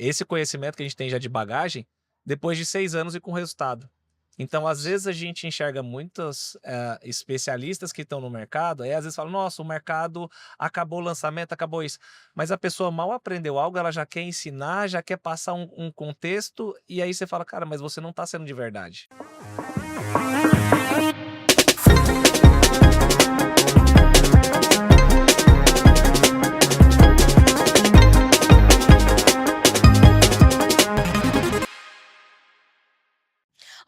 esse conhecimento que a gente tem já de bagagem, depois de 6 anos e com resultado. Então, às vezes, a gente enxerga muitos especialistas que estão no mercado, aí às vezes fala, nossa, o mercado acabou o lançamento, acabou isso. Mas a pessoa mal aprendeu algo, ela já quer ensinar, já quer passar um contexto, e aí você fala, cara, mas você não está sendo de verdade.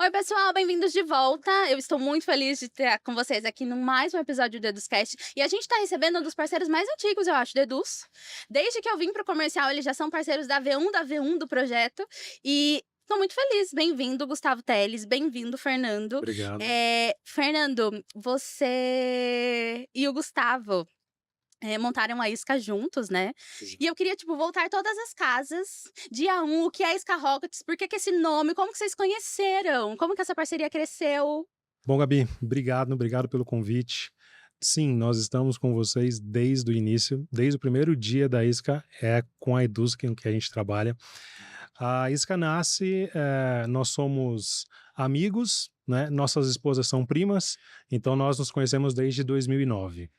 Oi, pessoal, bem-vindos de volta. Eu estou muito feliz de estar com vocês aqui no mais um episódio do EdusCast. E a gente está recebendo um dos parceiros mais antigos, eu acho, do Eduz. Desde que eu vim para o comercial, eles já são parceiros da V1 do projeto. E estou muito feliz. Bem-vindo, Gustavo Teles. Bem-vindo, Fernando. Obrigado. Fernando, você e o Gustavo montaram a Isca juntos, né? Sim. E eu queria, voltar todas as casas. Dia 1, o que é a Isca Rockets? Por que que esse nome? Como que vocês conheceram? Como que essa parceria cresceu? Bom, Gabi, obrigado pelo convite. Sim, nós estamos com vocês desde o início, desde o primeiro dia da Isca, é com a Eduz que a gente trabalha. A Isca nasce, nós somos amigos, né? Nossas esposas são primas, então nós nos conhecemos desde 2009.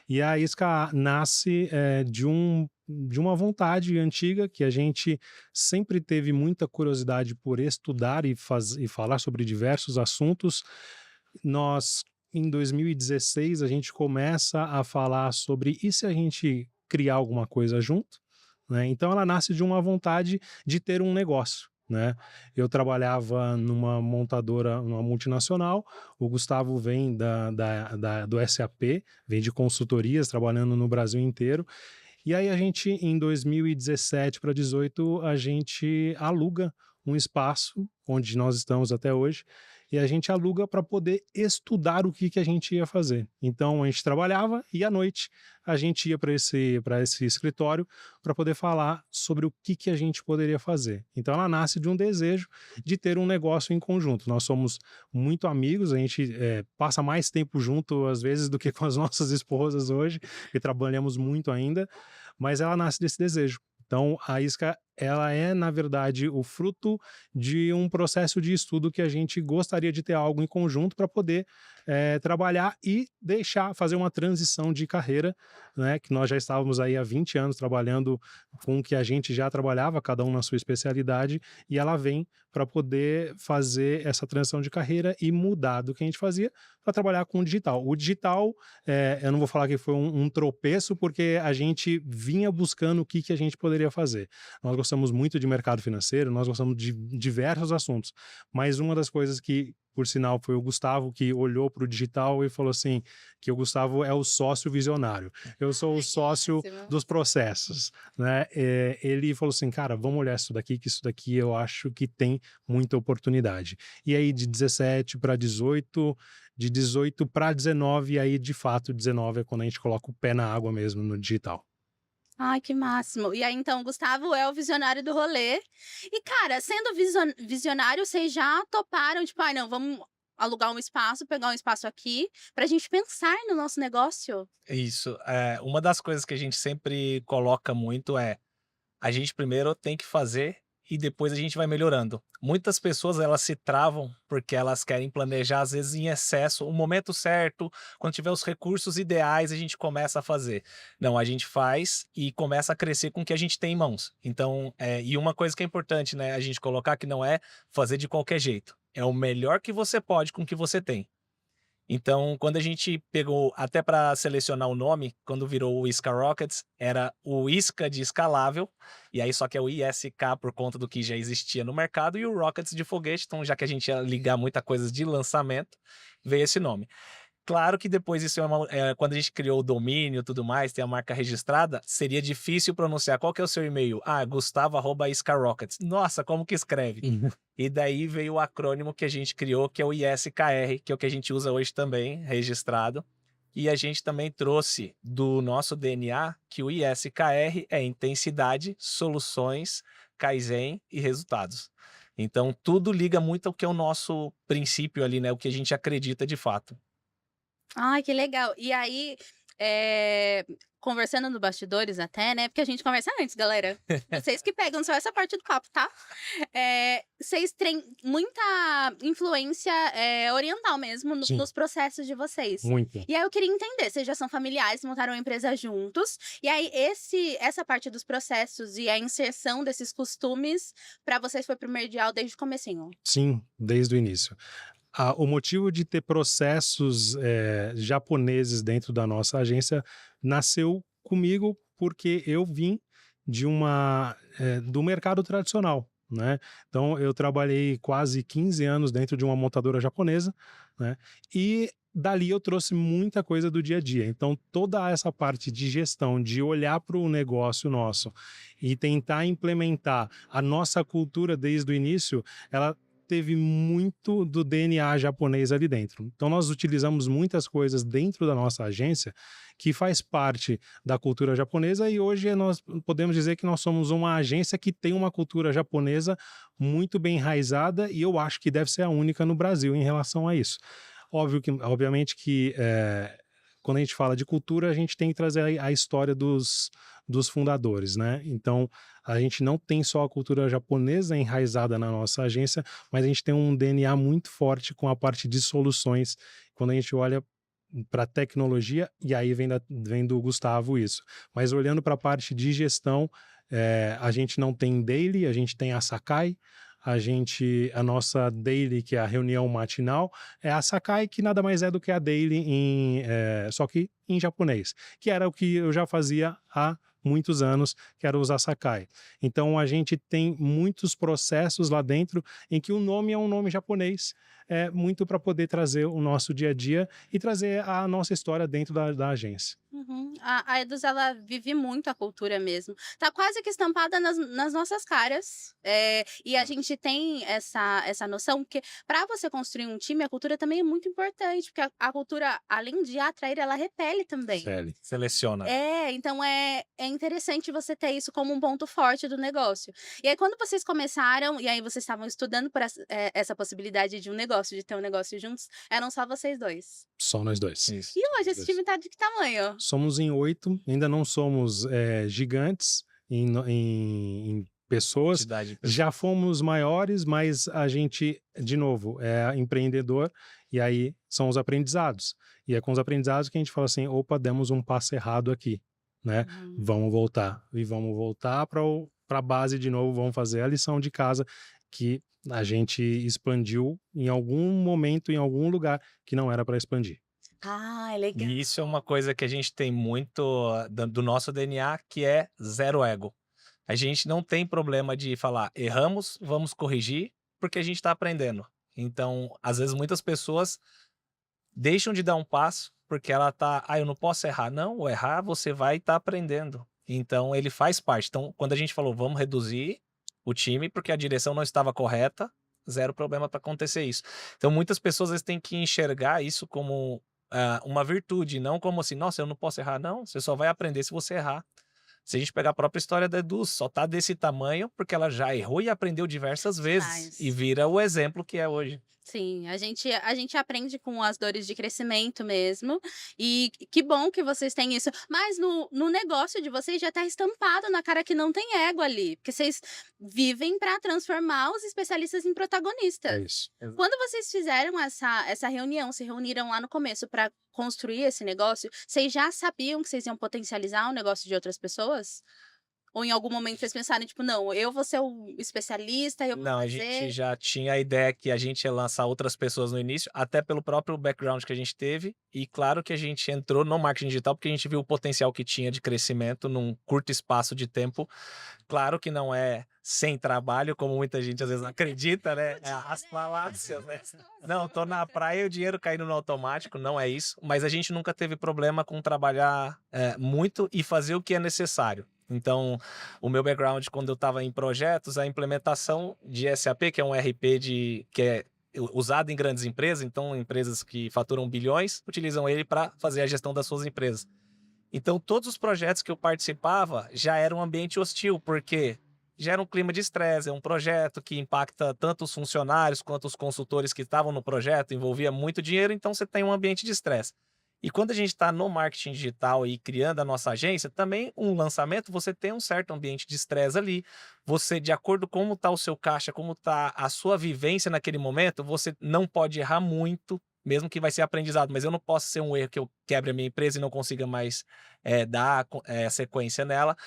E a Isca nasce de uma vontade antiga que a gente sempre teve muita curiosidade por estudar e falar sobre diversos assuntos. Nós, em 2016, a gente começa a falar sobre e se a gente criar alguma coisa junto, né? Então ela nasce de uma vontade de ter um negócio, né? Eu trabalhava numa montadora, numa multinacional, o Gustavo vem do SAP, vem de consultorias, trabalhando no Brasil inteiro, e aí a gente, em 2017 para 2018, a gente aluga um espaço, onde nós estamos até hoje, e a gente aluga para poder estudar o que a gente ia fazer. Então a gente trabalhava e à noite a gente ia para esse escritório para poder falar sobre o que a gente poderia fazer. Então ela nasce de um desejo de ter um negócio em conjunto. Nós somos muito amigos, a gente passa mais tempo junto às vezes do que com as nossas esposas hoje, e trabalhamos muito ainda, mas ela nasce desse desejo. Então, a Isca, ela é, na verdade, o fruto de um processo de estudo que a gente gostaria de ter algo em conjunto para poder trabalhar e fazer uma transição de carreira, né? Que nós já estávamos aí há 20 anos trabalhando com o que a gente já trabalhava, cada um na sua especialidade, e ela vem para poder fazer essa transição de carreira e mudar do que a gente fazia para trabalhar com o digital. O digital, eu não vou falar que foi um tropeço, porque a gente vinha buscando o que a gente poderia fazer. Nós gostamos muito de mercado financeiro, nós gostamos de diversos assuntos, mas uma das coisas que, por sinal, foi o Gustavo que olhou para o digital e falou assim, que o Gustavo é o sócio visionário. Eu sou o sócio dos processos, né? Ele falou assim, cara, vamos olhar isso daqui, que isso daqui eu acho que tem muita oportunidade. E aí, de 17 para 18, de 18 para 19, e aí, de fato, 19 é quando a gente coloca o pé na água mesmo no digital. Ai, que máximo. E aí, então, o Gustavo é o visionário do rolê. E, cara, sendo visionário, vocês já toparam, ai, não, vamos alugar um espaço, pegar um espaço aqui, pra gente pensar no nosso negócio? Isso. Uma das coisas que a gente sempre coloca muito a gente primeiro tem que fazer e depois a gente vai melhorando. Muitas pessoas elas se travam porque elas querem planejar às vezes em excesso, o momento certo, quando tiver os recursos ideais a gente começa a fazer. Não, a gente faz e começa a crescer com o que a gente tem em mãos. Então, e uma coisa que é importante, né, a gente colocar que não é fazer de qualquer jeito. É o melhor que você pode com o que você tem. Então, quando a gente pegou até para selecionar o nome, quando virou o Isca Rockets, era o Isca de escalável, e aí só que é o ISK por conta do que já existia no mercado, e o Rockets de foguete, então já que a gente ia ligar muita coisa de lançamento, veio esse nome. Claro que depois isso quando a gente criou o domínio e tudo mais, tem a marca registrada, seria difícil pronunciar. Qual que é o seu e-mail? Ah, gustavo@iscarockets. Nossa, como que escreve? E daí veio o acrônimo que a gente criou, que é o ISKR, que é o que a gente usa hoje também, registrado. E a gente também trouxe do nosso DNA que o ISKR é intensidade, soluções, Kaizen e resultados. Então, tudo liga muito ao que é o nosso princípio ali, né? O que a gente acredita de fato. Ai, que legal. E aí, conversando no bastidores até, né? Porque a gente conversa antes, galera. Vocês que pegam só essa parte do papo, tá? Vocês têm muita influência oriental mesmo Sim. nos processos de vocês. Muito. E aí eu queria entender, vocês já são familiares, montaram uma empresa juntos, e aí essa parte dos processos e a inserção desses costumes, pra vocês foi primordial desde o comecinho? Sim, desde o início. O motivo de ter processos japoneses dentro da nossa agência nasceu comigo porque eu vim do mercado tradicional, né? Então, eu trabalhei quase 15 anos dentro de uma montadora japonesa, né? E dali eu trouxe muita coisa do dia a dia. Então, toda essa parte de gestão, de olhar para o negócio nosso e tentar implementar a nossa cultura desde o início, ela teve muito do DNA japonês ali dentro. Então, nós utilizamos muitas coisas dentro da nossa agência que faz parte da cultura japonesa e hoje nós podemos dizer que nós somos uma agência que tem uma cultura japonesa muito bem enraizada e eu acho que deve ser a única no Brasil em relação a isso. Obviamente que quando a gente fala de cultura, a gente tem que trazer a história dos fundadores, né? Então, a gente não tem só a cultura japonesa enraizada na nossa agência, mas a gente tem um DNA muito forte com a parte de soluções. Quando a gente olha para tecnologia, e aí vem do Gustavo isso. Mas olhando para a parte de gestão, a gente não tem daily, a gente tem a Sakai. A nossa daily, que é a reunião matinal, é a Sakai, que nada mais é do que a daily, só que em japonês, que era o que eu já fazia há muitos anos, que era usar Sakai. Então, a gente tem muitos processos lá dentro em que o nome é um nome japonês, muito para poder trazer o nosso dia a dia e trazer a nossa história dentro da agência. Uhum. A Eduz, ela vive muito a cultura mesmo. Tá quase que estampada nas nossas caras. E a gente tem essa noção que para você construir um time, a cultura também é muito importante, porque a cultura, além de atrair, ela repele também. Seleciona. Então é interessante você ter isso como um ponto forte do negócio. E aí, quando vocês começaram, e aí vocês estavam estudando por essa possibilidade de um negócio, de ter um negócio juntos, eram só vocês dois. Só nós dois. Isso. E hoje esse time tá de que tamanho? Somos em 8, ainda não somos gigantes em pessoas. Já fomos maiores, mas a gente, de novo, é empreendedor e aí são os aprendizados. E é com os aprendizados que a gente fala assim, opa, demos um passo errado aqui, né? Vamos voltar. E vamos voltar para a base de novo, vamos fazer a lição de casa que a gente expandiu em algum momento, em algum lugar que não era para expandir. Ah, é legal. E isso é uma coisa que a gente tem muito do nosso DNA, que é zero ego. A gente não tem problema de falar, erramos, vamos corrigir, porque a gente está aprendendo. Então, às vezes, muitas pessoas deixam de dar um passo, porque ela tá, eu não posso errar. Não, o errar você vai estar aprendendo. Então, ele faz parte. Então, quando a gente falou, vamos reduzir o time, porque a direção não estava correta, zero problema para acontecer isso. Então, muitas pessoas às vezes, têm que enxergar isso como uma virtude, não como assim, nossa, eu não posso errar. Não, você só vai aprender se você errar. Se a gente pegar a própria história da Edu, só tá desse tamanho porque ela já errou e aprendeu diversas vezes. E vira o exemplo que é hoje. Sim, a gente aprende com as dores de crescimento mesmo. E que bom que vocês têm isso. Mas no negócio de vocês já tá estampado na cara que não tem ego ali. Porque vocês vivem para transformar os especialistas em protagonistas. É isso. Quando vocês fizeram essa reunião, se reuniram lá no começo para construir esse negócio, vocês já sabiam que vocês iam potencializar o negócio de outras pessoas? Ou em algum momento vocês pensaram, tipo, não, eu vou ser o especialista, eu vou Não, fazer... a gente já tinha a ideia que a gente ia lançar outras pessoas no início, até pelo próprio background que a gente teve. E claro que a gente entrou no marketing digital porque a gente viu o potencial que tinha de crescimento num curto espaço de tempo. Claro que não é sem trabalho, como muita gente às vezes acredita, né? As falácias, né? Não, tô na praia e o dinheiro caindo no automático, não é isso. Mas a gente nunca teve problema com trabalhar muito e fazer o que é necessário. Então, o meu background, quando eu estava em projetos, a implementação de SAP, que é um RP que é usado em grandes empresas, então empresas que faturam bilhões, utilizam ele para fazer a gestão das suas empresas. Então, todos os projetos que eu participava já era um ambiente hostil, porque gera um clima de estresse, é um projeto que impacta tanto os funcionários quanto os consultores que estavam no projeto, envolvia muito dinheiro, então você tem um ambiente de estresse. E quando a gente está no marketing digital e criando a nossa agência, também um lançamento, você tem um certo ambiente de estresse ali. Você, de acordo com como está o seu caixa, como está a sua vivência naquele momento, você não pode errar muito, mesmo que vai ser aprendizado. Mas eu não posso ser um erro que eu quebre a minha empresa e não consiga mais sequência nela.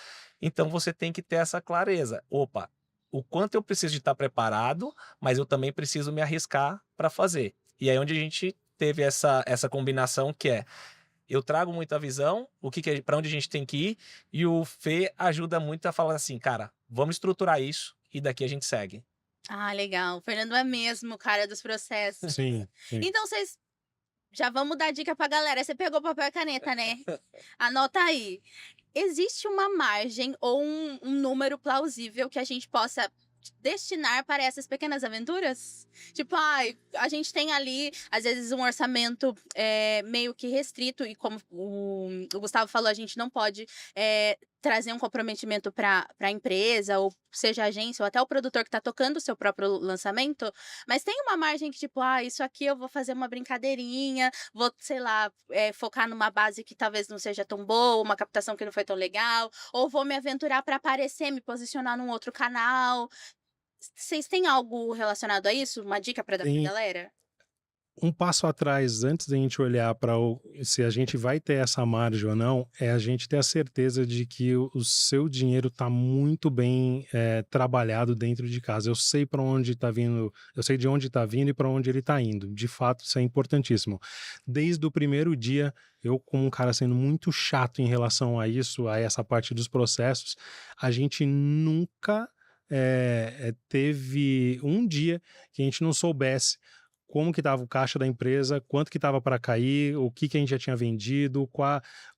Então você tem que ter essa clareza. Opa, o quanto eu preciso de estar preparado, mas eu também preciso me arriscar para fazer. E aí onde a gente teve essa combinação que é, eu trago muita visão, o que para onde a gente tem que ir, e o Fê ajuda muito a falar assim, cara, vamos estruturar isso e daqui a gente segue. Ah, legal. O Fernando é mesmo o cara dos processos. Sim, sim. Então vocês já vamos dar dica pra galera. Você pegou papel e caneta, né? Anota aí. Existe uma margem ou um número plausível que a gente possa destinar para essas pequenas aventuras? Tipo, ai, a gente tem ali, às vezes, um orçamento meio que restrito, e como o Gustavo falou, a gente não pode trazer um comprometimento para a empresa, ou seja a agência, ou até o produtor que está tocando o seu próprio lançamento, mas tem uma margem que, tipo, isso aqui eu vou fazer uma brincadeirinha, vou, sei lá, focar numa base que talvez não seja tão boa, uma captação que não foi tão legal, ou vou me aventurar para aparecer, me posicionar num outro canal. Vocês têm algo relacionado a isso? Uma dica para dar pra Tem galera? um passo atrás, antes da gente olhar para se a gente vai ter essa margem ou não, é a gente ter a certeza de que o seu dinheiro está muito bem trabalhado dentro de casa. Eu sei para onde está vindo, eu sei de onde está vindo e para onde ele está indo. De fato, isso é importantíssimo. Desde o primeiro dia, eu, como um cara sendo muito chato em relação a isso, a essa parte dos processos, a gente nunca teve um dia que a gente não soubesse como que estava o caixa da empresa, quanto que estava para cair, o que a gente já tinha vendido,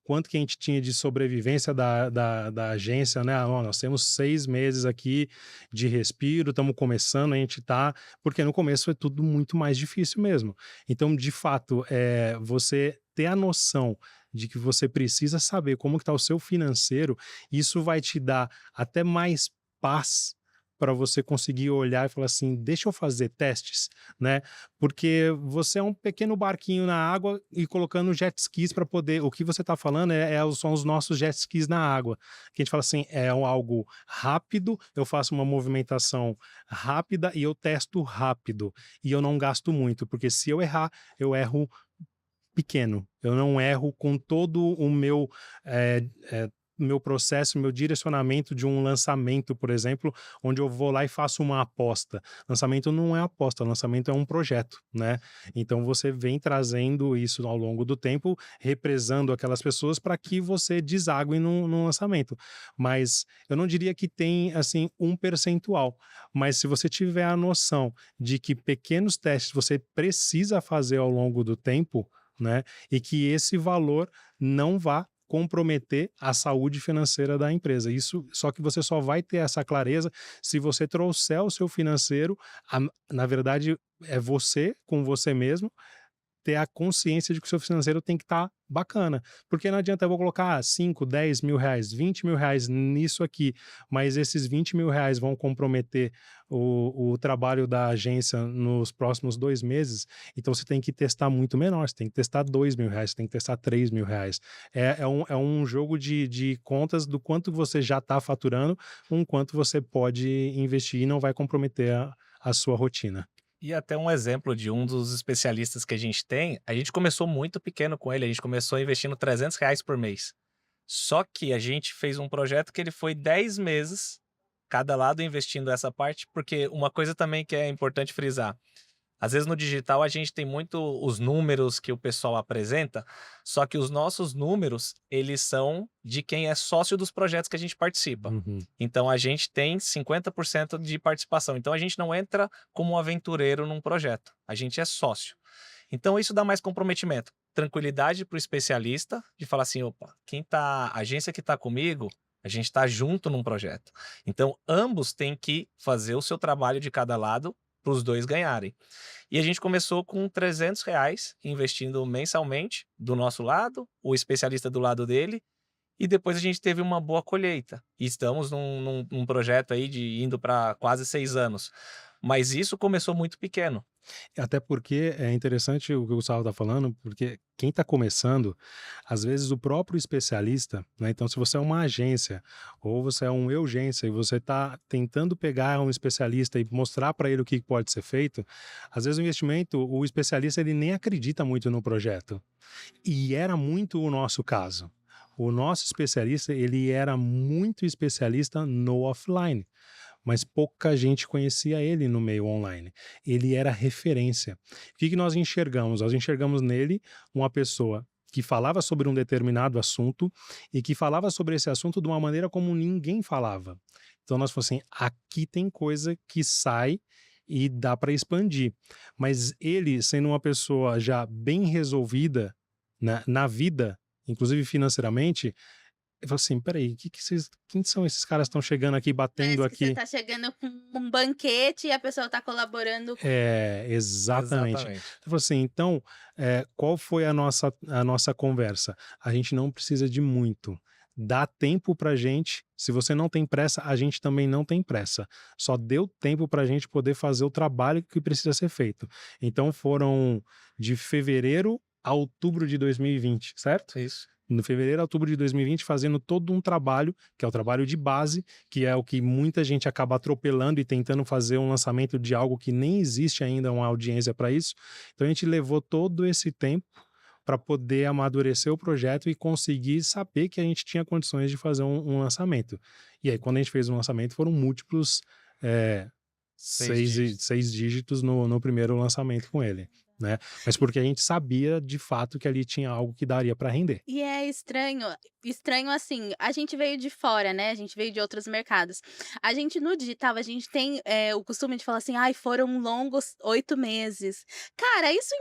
quanto que a gente tinha de sobrevivência da agência, né? Nós temos 6 meses aqui de respiro, estamos começando, a gente está... Porque no começo é tudo muito mais difícil mesmo. Então, de fato, você ter a noção de que você precisa saber como que está o seu financeiro, isso vai te dar até mais paz para você conseguir olhar e falar assim, deixa eu fazer testes, né? Porque você é um pequeno barquinho na água e colocando jet skis para poder... O que você está falando são os nossos jet skis na água. Que a gente fala assim, algo rápido, eu faço uma movimentação rápida e eu testo rápido. E eu não gasto muito, porque se eu errar, eu erro pequeno. Eu não erro com todo o meu processo, meu direcionamento de um lançamento, por exemplo, onde eu vou lá e faço uma aposta. Lançamento não é aposta, lançamento é um projeto, né? Então você vem trazendo isso ao longo do tempo, represando aquelas pessoas para que você desague no lançamento. Mas eu não diria que tem, assim, um percentual, mas se você tiver a noção de que pequenos testes você precisa fazer ao longo do tempo, né? E que esse valor não vá comprometer a saúde financeira da empresa. Isso, só que você só vai ter essa clareza se você trouxer o seu financeiro, na verdade, é você com você mesmo, ter a consciência de que o seu financeiro tem que estar bacana. Porque não adianta eu vou colocar 5, 10 mil reais, 20 mil reais nisso aqui, mas esses 20 mil reais vão comprometer o trabalho da agência nos próximos 2 meses, então você tem que testar muito menor, você tem que testar 2 mil reais, você tem que testar 3 mil reais. É um jogo de contas do quanto você já está faturando, com quanto você pode investir e não vai comprometer a sua rotina. E até um exemplo de um dos especialistas que a gente começou muito pequeno com ele, a gente começou investindo R$ 300 por mês. Só que a gente fez um projeto que ele foi 10 meses, cada lado investindo essa parte, porque uma coisa também que é importante frisar, às vezes no digital a gente tem muito os números que o pessoal apresenta, só que os nossos números, eles são de quem é sócio dos projetos que a gente participa. Uhum. Então a gente tem 50% de participação. Então a gente não entra como um aventureiro num projeto, a gente é sócio. Então isso dá mais comprometimento, tranquilidade para o especialista de falar assim, opa, a agência que está comigo, a gente está junto num projeto. Então ambos têm que fazer o seu trabalho de cada lado para os dois ganharem. E a gente começou com R$ 300, investindo mensalmente do nosso lado, o especialista do lado dele, e depois a gente teve uma boa colheita. E estamos num projeto aí de indo para quase 6 anos. Mas isso começou muito pequeno. Até porque é interessante o que o Gustavo está falando, porque quem está começando, às vezes o próprio especialista, né? Então, se você é uma agência ou você é um urgência e você está tentando pegar um especialista e mostrar para ele o que pode ser feito, às vezes o investimento, o especialista ele nem acredita muito no projeto. E era muito o nosso caso. O nosso especialista, ele era muito especialista no offline, mas pouca gente conhecia ele no meio online. Ele era referência. O que nós enxergamos? Nós enxergamos nele uma pessoa que falava sobre um determinado assunto e que falava sobre esse assunto de uma maneira como ninguém falava. Então nós falamos assim, aqui tem coisa que sai e dá para expandir. Mas ele, sendo uma pessoa já bem resolvida na vida, inclusive financeiramente, eu falo assim, peraí, quem são esses caras que estão chegando aqui, batendo Parece que você aqui? tá chegando com um banquete e a pessoa tá colaborando com... Exatamente. Exatamente. Eu falo assim, então, qual foi a nossa conversa? A gente não precisa de muito. Dá tempo pra gente. Se você não tem pressa, a gente também não tem pressa. Só deu tempo pra gente poder fazer o trabalho que precisa ser feito. Então, foram de fevereiro a outubro de 2020, certo? Isso. No fevereiro a outubro de 2020, fazendo todo um trabalho, que é o trabalho de base, que é o que muita gente acaba atropelando e tentando fazer um lançamento de algo que nem existe ainda uma audiência para isso. Então a gente levou todo esse tempo para poder amadurecer o projeto e conseguir saber que a gente tinha condições de fazer um lançamento. E aí, quando a gente fez o lançamento, foram múltiplos seis dígitos no primeiro lançamento com ele. Né? Mas porque a gente sabia de fato que ali tinha algo que daria para render. E é estranho assim, a gente veio de fora, né? A gente veio de outros mercados. A gente no digital, a gente tem o costume de falar assim, ai, foram longos 8 meses. Cara, isso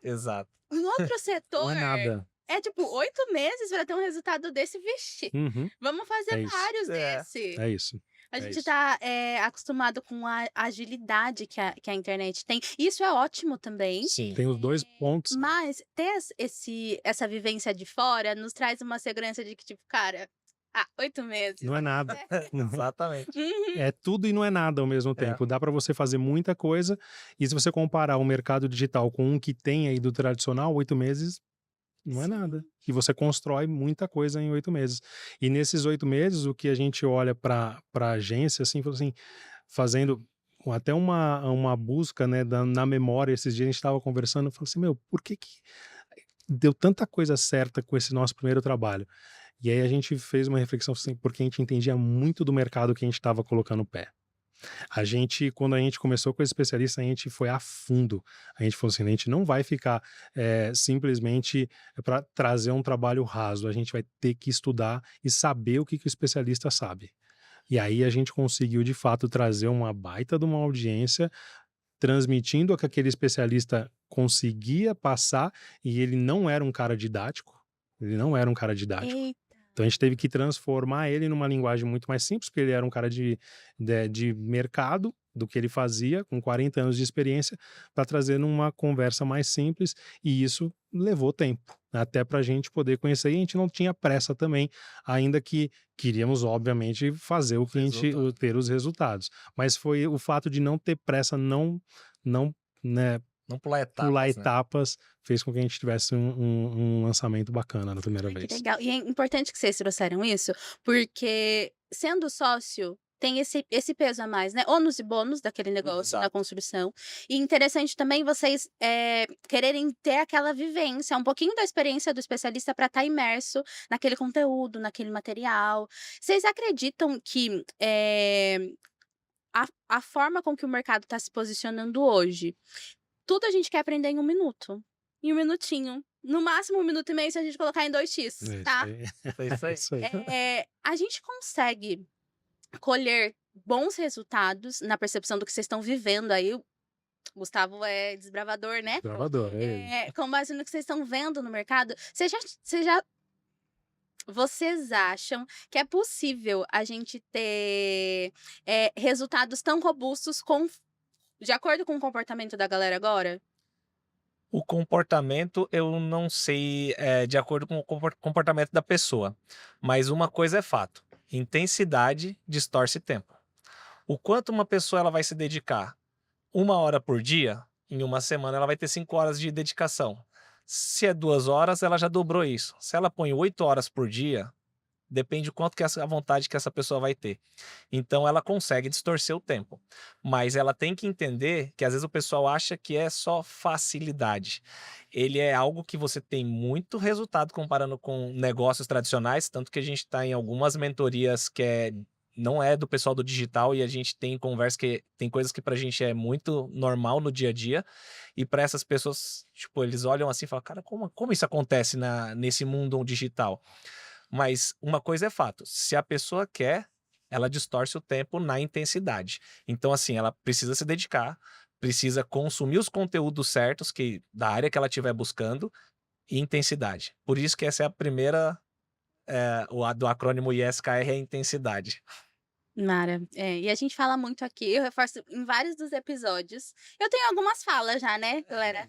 Exato. em outro setor Não é nada. é tipo 8 meses para ter um resultado desse, vixe. Uhum, Vamos fazer É isso. vários É. desse. é isso. A É gente isso. tá acostumado com a agilidade que a internet tem. Isso é ótimo também. Sim. Tem os dois pontos. Mas ter essa vivência de fora nos traz uma segurança de que, tipo, cara, 8 meses. Não é nada. Exatamente. Uhum. É tudo e não é nada ao mesmo tempo. Dá para você fazer muita coisa. E se você comparar o mercado digital com um que tem aí do tradicional, 8 meses não é nada. E você constrói muita coisa em 8 meses. E nesses 8 meses, o que a gente olha para a agência, assim, fazendo até uma busca, né, na memória. Esses dias a gente estava conversando, eu falei assim, meu, por que deu tanta coisa certa com esse nosso primeiro trabalho? E aí a gente fez uma reflexão assim, porque a gente entendia muito do mercado que a gente estava colocando o pé. Quando a gente começou com esse especialista, a gente foi a fundo. A gente falou assim, a gente não vai ficar simplesmente para trazer um trabalho raso. A gente vai ter que estudar e saber o que o especialista sabe. E aí a gente conseguiu, de fato, trazer uma baita de uma audiência, transmitindo o que aquele especialista conseguia passar, e ele não era um cara didático. Ele não era um cara didático. Eita. Então a gente teve que transformar ele numa linguagem muito mais simples, porque ele era um cara de mercado, do que ele fazia, com 40 anos de experiência, para trazer numa conversa mais simples, e isso levou tempo, até para a gente poder conhecer, e a gente não tinha pressa também, ainda que queríamos, obviamente, fazer o que a gente, ter os resultados. Mas foi o fato de não ter pressa, não né, Não pular etapas, pular né? etapas, fez com que a gente tivesse um lançamento bacana na primeira Que vez. legal. E é importante que vocês trouxeram isso, porque sendo sócio, tem esse peso a mais, né? Ônus e bônus daquele negócio, da Exato. construção. E interessante também vocês quererem ter aquela vivência, um pouquinho da experiência do especialista para estar imerso naquele conteúdo, naquele material. Vocês acreditam que a forma com que o mercado está se posicionando hoje, tudo a gente quer aprender em 1 minuto, em 1 minutinho. No máximo 1 minuto e meio se a gente colocar em 2x, tá? É isso aí. Isso aí. A gente consegue colher bons resultados na percepção do que vocês estão vivendo aí. O Gustavo é desbravador, né? Gravador, Com base no que vocês estão vendo no mercado, vocês acham que é possível a gente ter resultados tão robustos de acordo com o comportamento da galera agora? O comportamento, eu não sei de acordo com o comportamento da pessoa, mas uma coisa é fato: intensidade distorce tempo. O quanto uma pessoa ela vai se dedicar 1 hora por dia, em uma semana ela vai ter 5 horas de dedicação. Se é 2 horas, ela já dobrou isso. Se ela põe 8 horas por dia, depende o quanto que a vontade que essa pessoa vai ter. Então ela consegue distorcer o tempo. Mas ela tem que entender que às vezes o pessoal acha que é só facilidade. Ele é algo que você tem muito resultado comparando com negócios tradicionais, tanto que a gente está em algumas mentorias que não é do pessoal do digital e a gente tem conversa que tem coisas que pra gente é muito normal no dia a dia e para essas pessoas, tipo, eles olham assim e falam, cara, como isso acontece nesse mundo digital? Mas uma coisa é fato, se a pessoa quer, ela distorce o tempo na intensidade. Então, assim, ela precisa se dedicar, precisa consumir os conteúdos certos da área que ela estiver buscando e intensidade. Por isso que essa é a primeira, do acrônimo ISKR é intensidade. Mara, e a gente fala muito aqui, eu reforço em vários dos episódios. Eu tenho algumas falas já, né, galera?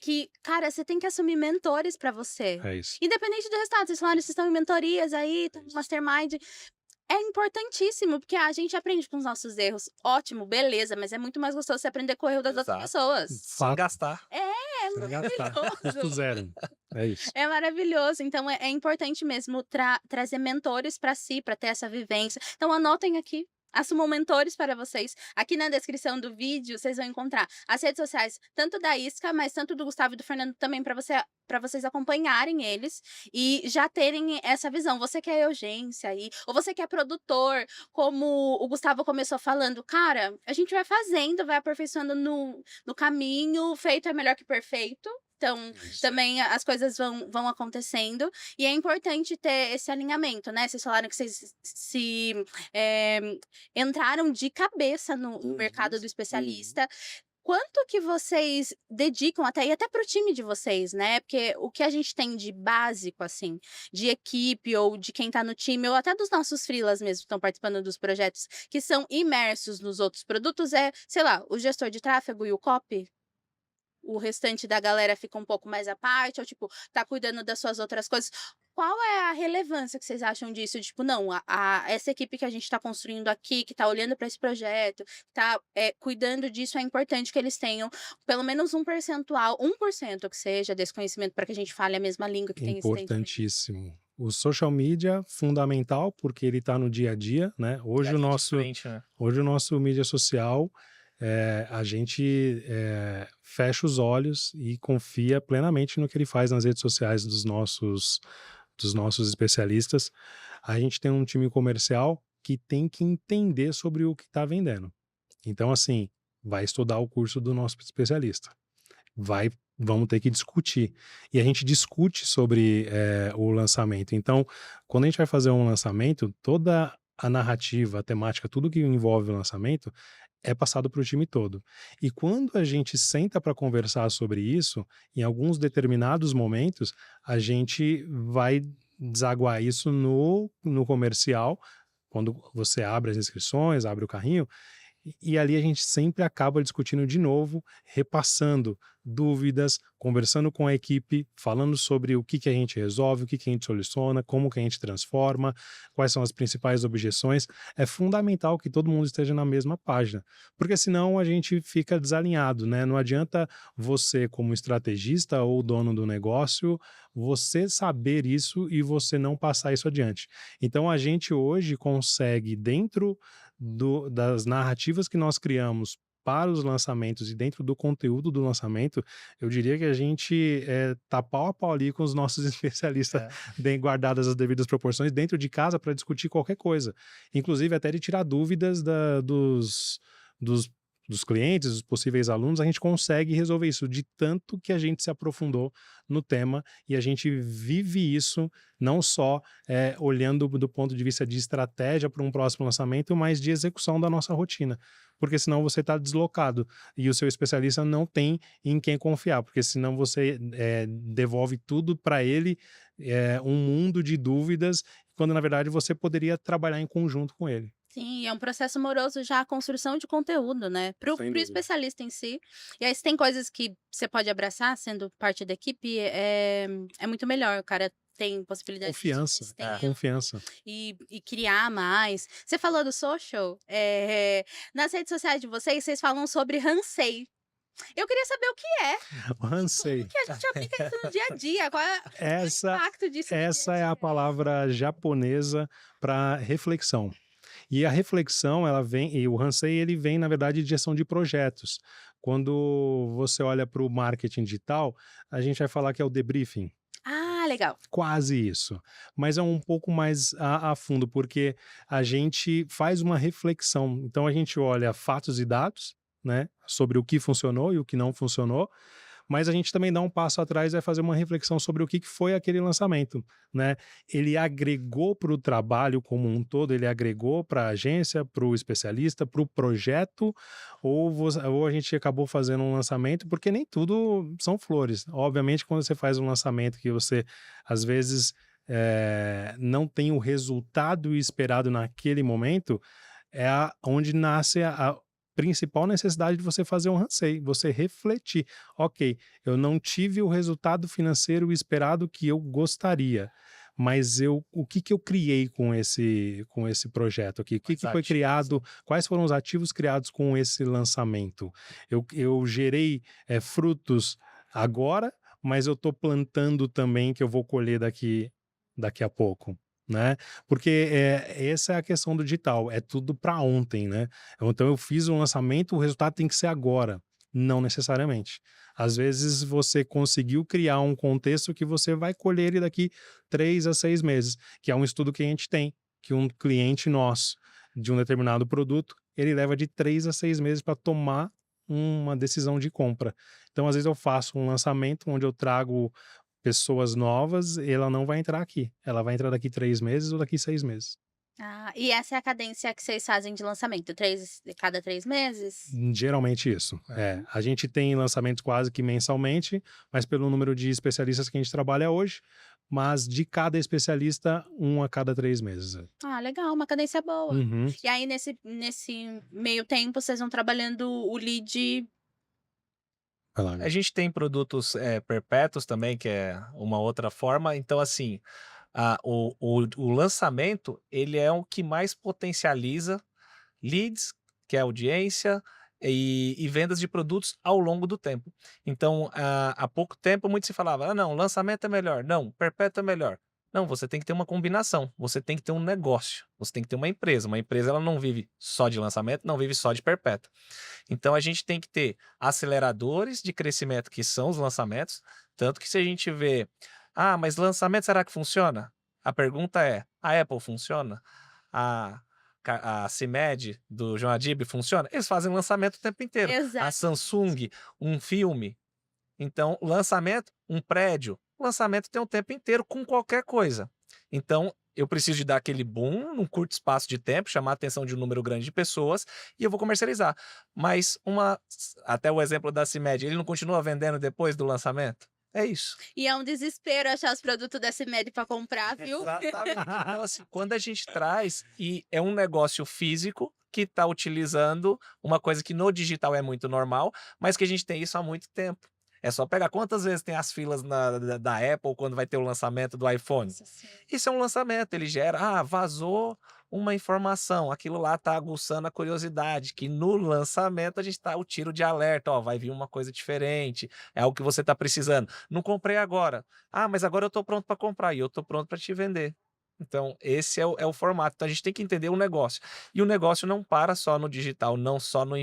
Que, cara, você tem que assumir mentores pra você. É isso. Independente do resultado, vocês falaram, vocês estão em mentorias aí, estão no mastermind. É importantíssimo, porque a gente aprende com os nossos erros. Ótimo, beleza, mas é muito mais gostoso você aprender com o erro das outras Exato. pessoas. Sem gastar. É Sem gastar. Custo maravilhoso. zero. É isso. É maravilhoso. Então, é importante mesmo trazer mentores para si, para ter essa vivência. Então, anotem aqui. Assumam mentores para vocês. Aqui na descrição do vídeo, vocês vão encontrar as redes sociais, tanto da Isca, mas tanto do Gustavo e do Fernando também, para vocês acompanharem eles e já terem essa visão. Você que é urgência aí, ou você que é produtor, como o Gustavo começou falando, cara, a gente vai fazendo, vai aperfeiçoando no caminho, feito é melhor que perfeito. Então, também as coisas vão acontecendo. E é importante ter esse alinhamento, né? Vocês falaram que vocês entraram de cabeça no mercado do especialista. Quanto que vocês dedicam e até para o time de vocês, né? Porque o que a gente tem de básico, assim, de equipe ou de quem tá no time, ou até dos nossos freelas mesmo que estão participando dos projetos, que são imersos nos outros produtos, sei lá, o gestor de tráfego e o copy. O restante da galera fica um pouco mais à parte, ou, tipo, tá cuidando das suas outras coisas. Qual é a relevância que vocês acham disso? Tipo, não, essa equipe que a gente tá construindo aqui, que tá olhando para esse projeto, tá cuidando disso, é importante que eles tenham pelo menos um percentual, 1% que seja, desse conhecimento, para que a gente fale a mesma língua, que tem esse dentro. Importantíssimo. O social media, fundamental, porque ele está no dia a dia, né? Hoje o nosso mídia social, a gente fecha os olhos e confia plenamente no que ele faz nas redes sociais dos nossos especialistas. A gente tem um time comercial que tem que entender sobre o que está vendendo. Então, assim, vai estudar o curso do nosso especialista. Vamos ter que discutir. E a gente discute sobre o lançamento. Então, quando a gente vai fazer um lançamento, toda a narrativa, a temática, tudo que envolve o lançamento é passado para o time todo. E quando a gente senta para conversar sobre isso, em alguns determinados momentos, a gente vai desaguar isso no comercial, quando você abre as inscrições, abre o carrinho, e ali a gente sempre acaba discutindo de novo, repassando dúvidas, conversando com a equipe, falando sobre o que a gente resolve, o que a gente soluciona, como que a gente transforma, quais são as principais objeções. É fundamental que todo mundo esteja na mesma página, porque senão a gente fica desalinhado, né? Não adianta você, como estrategista ou dono do negócio, você saber isso e você não passar isso adiante. Então a gente hoje consegue, dentro das narrativas que nós criamos para os lançamentos e dentro do conteúdo do lançamento, eu diria que a gente tá pau a pau ali com os nossos especialistas, bem guardadas as devidas proporções, dentro de casa para discutir qualquer coisa. Inclusive até de tirar dúvidas dos clientes, dos possíveis alunos, a gente consegue resolver isso, de tanto que a gente se aprofundou no tema e a gente vive isso não só olhando do ponto de vista de estratégia para um próximo lançamento, mas de execução da nossa rotina. Porque senão você está deslocado e o seu especialista não tem em quem confiar, porque senão você devolve tudo para ele, um mundo de dúvidas, quando na verdade você poderia trabalhar em conjunto com ele. Sim, é um processo moroso já a construção de conteúdo, né? Pro especialista em si. E aí, se tem coisas que você pode abraçar, sendo parte da equipe, é muito melhor. O cara tem possibilidade de ir Confiança, mais tempo confiança. e criar mais. Você falou do social, nas redes sociais de vocês falam sobre Hansei. Eu queria saber o que é, O Hansei. como que a gente aplica isso no dia a dia, qual é o Essa, impacto disso no dia essa a é a dia? palavra japonesa para reflexão. E a reflexão, ela vem, e o Hansei, ele vem, na verdade, de gestão de projetos. Quando você olha para o marketing digital, a gente vai falar que é o debriefing. Ah, legal. Quase isso. Mas é um pouco mais a fundo, porque a gente faz uma reflexão. Então, a gente olha fatos e dados, né, sobre o que funcionou e o que não funcionou, mas a gente também dá um passo atrás e vai fazer uma reflexão sobre o que foi aquele lançamento, né? Ele agregou para o trabalho como um todo, ele agregou para a agência, para o especialista, para o projeto, ou a gente acabou fazendo um lançamento, porque nem tudo são flores. Obviamente, quando você faz um lançamento que você, às vezes, não tem o resultado esperado naquele momento, onde nasce a principal necessidade de você fazer um Hansei, você refletir. Ok, eu não tive o resultado financeiro esperado que eu gostaria, mas o que eu criei com esse projeto aqui? O que foi criado? Quais foram os ativos criados com esse lançamento? Eu gerei frutos agora, mas eu estou plantando também que eu vou colher daqui a pouco. Né? Porque essa é a questão do digital, é tudo para ontem, né? Então eu fiz um lançamento, o resultado tem que ser agora, não necessariamente. Às vezes você conseguiu criar um contexto que você vai colher ele daqui 3 a 6 meses, que é um estudo que a gente tem, que um cliente nosso de um determinado produto, ele leva de 3 a 6 meses para tomar uma decisão de compra. Então às vezes eu faço um lançamento onde eu trago pessoas novas, ela não vai entrar aqui. Ela vai entrar daqui 3 meses ou daqui 6 meses. Ah, e essa é a cadência que vocês fazem de lançamento? Cada 3 meses? Geralmente isso. A gente tem lançamentos quase que mensalmente, mas pelo número de especialistas que a gente trabalha hoje, mas de cada especialista, um a cada 3 meses. Ah, legal, uma cadência boa. Uhum. E aí, nesse meio tempo, vocês vão trabalhando o lead. Vai lá, A amigo. gente tem produtos perpétuos também, que é uma outra forma. Então, assim, o lançamento, ele é o que mais potencializa leads, que é audiência, e vendas de produtos ao longo do tempo. Então, há pouco tempo, muito se falava, não, lançamento é melhor, não, perpétuo é melhor. Não, você tem que ter uma combinação, você tem que ter um negócio, você tem que ter uma empresa. Uma empresa, ela não vive só de lançamento, não vive só de perpétuo. Então, a gente tem que ter aceleradores de crescimento, que são os lançamentos, tanto que se a gente vê, mas lançamento será que funciona? A pergunta é, a Apple funciona? A CIMED do João Adib funciona? Eles fazem lançamento o tempo inteiro. A Exato. Samsung, um filme. Então, lançamento, um prédio. Lançamento tem o tempo inteiro com qualquer coisa. Então, eu preciso de dar aquele boom num curto espaço de tempo, chamar a atenção de um número grande de pessoas e eu vou comercializar. Mas até o exemplo da CIMED, ele não continua vendendo depois do lançamento? É isso. E é um desespero achar os produtos da CIMED para comprar, viu? Exatamente. Então, assim, quando a gente traz, e é um negócio físico que está utilizando uma coisa que no digital é muito normal, mas que a gente tem isso há muito tempo. É só pegar quantas vezes tem as filas da Apple quando vai ter o lançamento do iPhone. Nossa Senhora. Isso é um lançamento, ele gera, vazou uma informação, aquilo lá tá aguçando a curiosidade, que no lançamento a gente tá o tiro de alerta, vai vir uma coisa diferente, é algo que você tá precisando. Não comprei agora. Mas agora eu tô pronto para comprar e eu tô pronto para te vender. Então, esse é o formato. Então, a gente tem que entender o negócio. E o negócio não para só no digital, não só no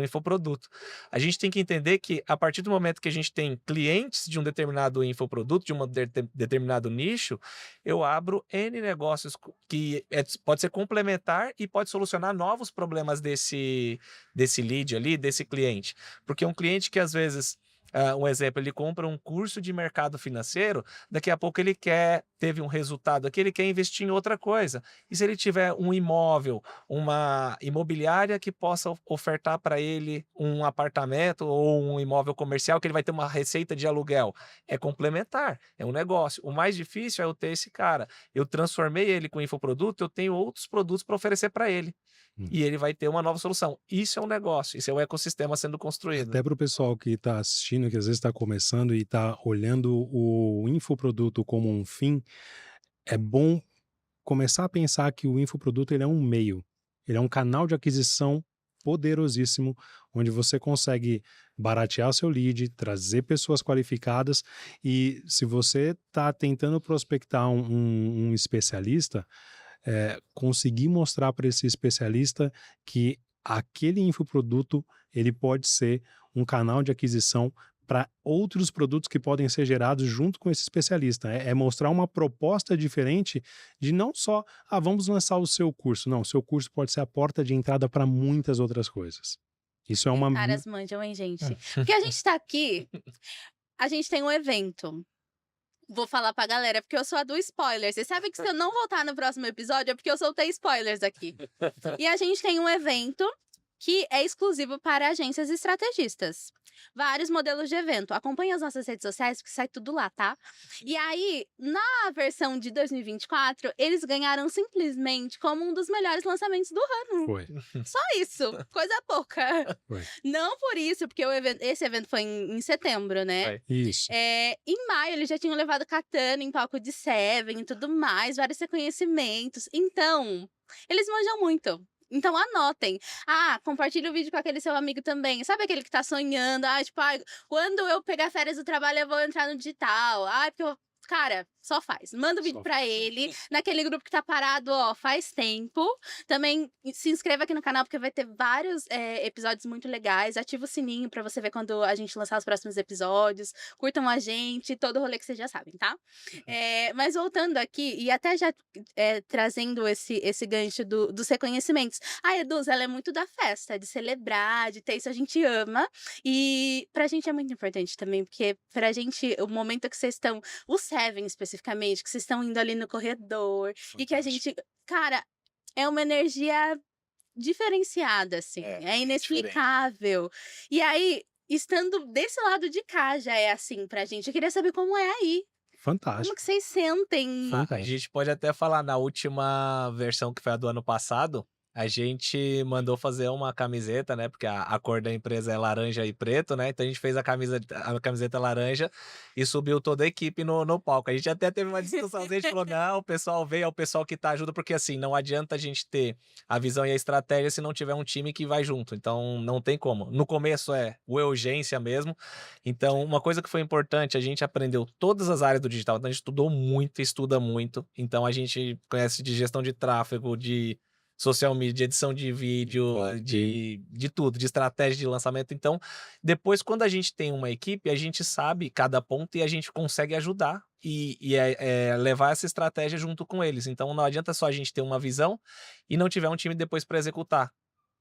infoproduto. A gente tem que entender que, a partir do momento que a gente tem clientes de um determinado infoproduto, de um determinado nicho, eu abro N negócios que pode ser complementar e pode solucionar novos problemas desse lead ali, desse cliente. Porque um cliente que, às vezes, um exemplo, ele compra um curso de mercado financeiro, daqui a pouco teve um resultado aqui, ele quer investir em outra coisa. E se ele tiver um imóvel, uma imobiliária que possa ofertar para ele um apartamento ou um imóvel comercial, que ele vai ter uma receita de aluguel, é complementar, é um negócio. O mais difícil é eu ter esse cara. Eu transformei ele com infoproduto, eu tenho outros produtos para oferecer para ele. e ele vai ter uma nova solução. Isso é um negócio, isso é um ecossistema sendo construído. Até para o pessoal que está assistindo, que às vezes está começando e está olhando o infoproduto como um fim, é bom começar a pensar que o infoproduto ele é um meio, ele é um canal de aquisição poderosíssimo, onde você consegue baratear o seu lead, trazer pessoas qualificadas, e se você está tentando prospectar um especialista, conseguir mostrar para esse especialista que aquele infoproduto ele pode ser um canal de aquisição para outros produtos que podem ser gerados junto com esse especialista. É mostrar uma proposta diferente de não só, vamos lançar o seu curso. Não, o seu curso pode ser a porta de entrada para muitas outras coisas. Isso é uma... Os caras manjam, hein, gente? Porque a gente tá aqui, a gente tem um evento. Vou falar pra galera, porque eu sou a do spoiler. Vocês sabem que se eu não voltar no próximo episódio é porque eu soltei spoilers aqui. E a gente tem um evento que é exclusivo para agências e estrategistas. Vários modelos de evento. Acompanhe as nossas redes sociais, porque sai tudo lá, tá? E aí, na versão de 2024, eles ganharam simplesmente como um dos melhores lançamentos do ano. Foi. Só isso. Coisa pouca. Foi. Não por isso, porque esse evento foi em setembro, né? Foi. Isso. Em maio, eles já tinham levado Katana em palco de Seven e tudo mais, vários reconhecimentos. Então, eles manjam muito. Então, anotem. Compartilhe o vídeo com aquele seu amigo também. Sabe aquele que tá sonhando? Quando eu pegar férias do trabalho, eu vou entrar no digital. Porque eu... Cara, só faz. Manda o vídeo Só pra ele. Naquele grupo que tá parado, faz tempo. Também se inscreva aqui no canal, porque vai ter vários episódios muito legais. Ativa o sininho pra você ver quando a gente lançar os próximos episódios. Curtam a gente, todo o rolê que vocês já sabem, tá? Mas voltando aqui, e até já trazendo esse gancho dos reconhecimentos. A Eduz, ela é muito da festa, de celebrar, de ter isso, a gente ama. E pra gente é muito importante também, porque pra gente, o momento que vocês estão... O Seven, especificamente, que vocês estão indo ali no corredor. E que a gente... Cara, é uma energia diferenciada, assim. É inexplicável. E aí, estando desse lado de cá, já é assim pra gente. Eu queria saber como é aí. Fantástico. Como que vocês sentem? A gente pode até falar, na última versão, que foi a do ano passado, a gente mandou fazer uma camiseta, né? Porque a cor da empresa é laranja e preto, né? Então a gente fez a camiseta laranja e subiu toda a equipe no palco. A gente até teve uma discussão, a gente falou, não, o pessoal veio, é o pessoal que tá ajuda, porque assim, não adianta a gente ter a visão e a estratégia se não tiver um time que vai junto. Então não tem como. No começo é urgência mesmo. Então uma coisa que foi importante, a gente aprendeu todas as áreas do digital. Então a gente estudou muito, estuda muito. Então a gente conhece de gestão de tráfego, de social media, edição de vídeo, de tudo, de estratégia de lançamento. Então, depois, quando a gente tem uma equipe, a gente sabe cada ponto e a gente consegue ajudar e levar essa estratégia junto com eles. Então, não adianta só a gente ter uma visão e não tiver um time depois para executar.